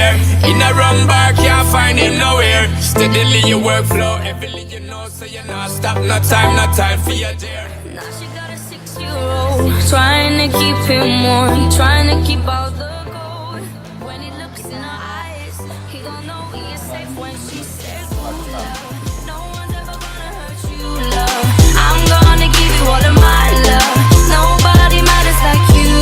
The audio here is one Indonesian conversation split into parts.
there. In a wrong bar, can't find him nowhere. Steadily your workflow, everything you know, so you're not stop, no time for your dear. Now she got a 6-year-old, trying to keep him warm, trying to keep all the gold. When he looks in her eyes, he don't know he is safe when she says, "Ooh, love, no one's ever gonna hurt you, love. I'm gonna give you all of my love. Nobody matters like you."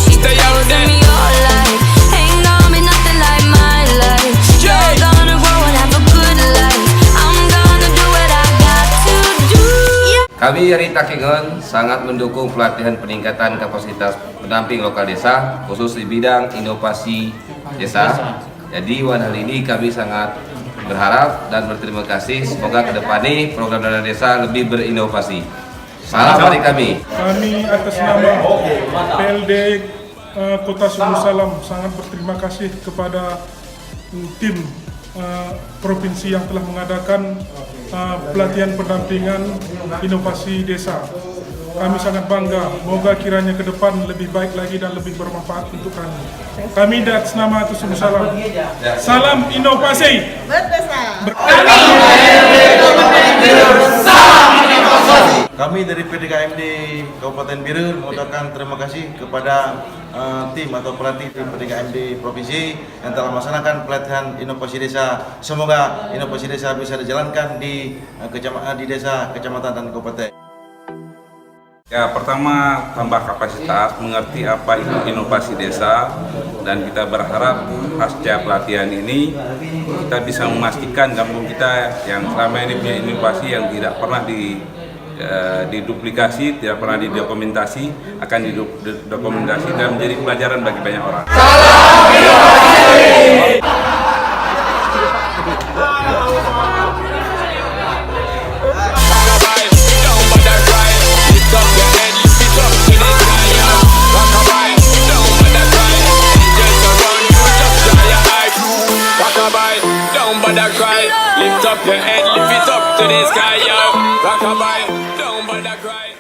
She Stay out protects there. me all life, ain't gonna be nothing like my life. You're gonna grow and have a good life. I'm gonna do what I got to do. Kami dari Takengon sangat mendukung pelatihan peningkatan kapasitas pendamping lokal desa, khusus di bidang inovasi desa. Jadi wan hal ini kami sangat berharap dan berterima kasih. Semoga ke depannya program dana desa lebih berinovasi. Salam dari kami. Kami atas nama PLD Kota Sumur Salam sangat berterima kasih kepada tim provinsi yang telah mengadakan pelatihan pendampingan inovasi desa. Kami sangat bangga, moga kiranya ke depan lebih baik lagi dan lebih bermanfaat untuk kami. Kami atas nama Kota Sumur Salam, salam inovasi. Kami dari PDKMD Kabupaten Birun mengucapkan terima kasih kepada tim atau pelatih tim PDKMD Provinsi yang telah melaksanakan pelatihan inovasi desa. Semoga inovasi desa bisa dijalankan di desa, kecamatan, dan kabupaten. Ya, pertama tambah kapasitas, mengerti apa itu inovasi desa, dan kita berharap pasca pelatihan ini kita bisa memastikan kampung kita yang selama ini punya inovasi yang tidak pernah diduplikasi, tidak pernah didokumentasi, akan didokumentasi dan menjadi pelajaran bagi banyak orang. Lift up your head, lift it up to the sky, yo. Rockabye, don't bother cry.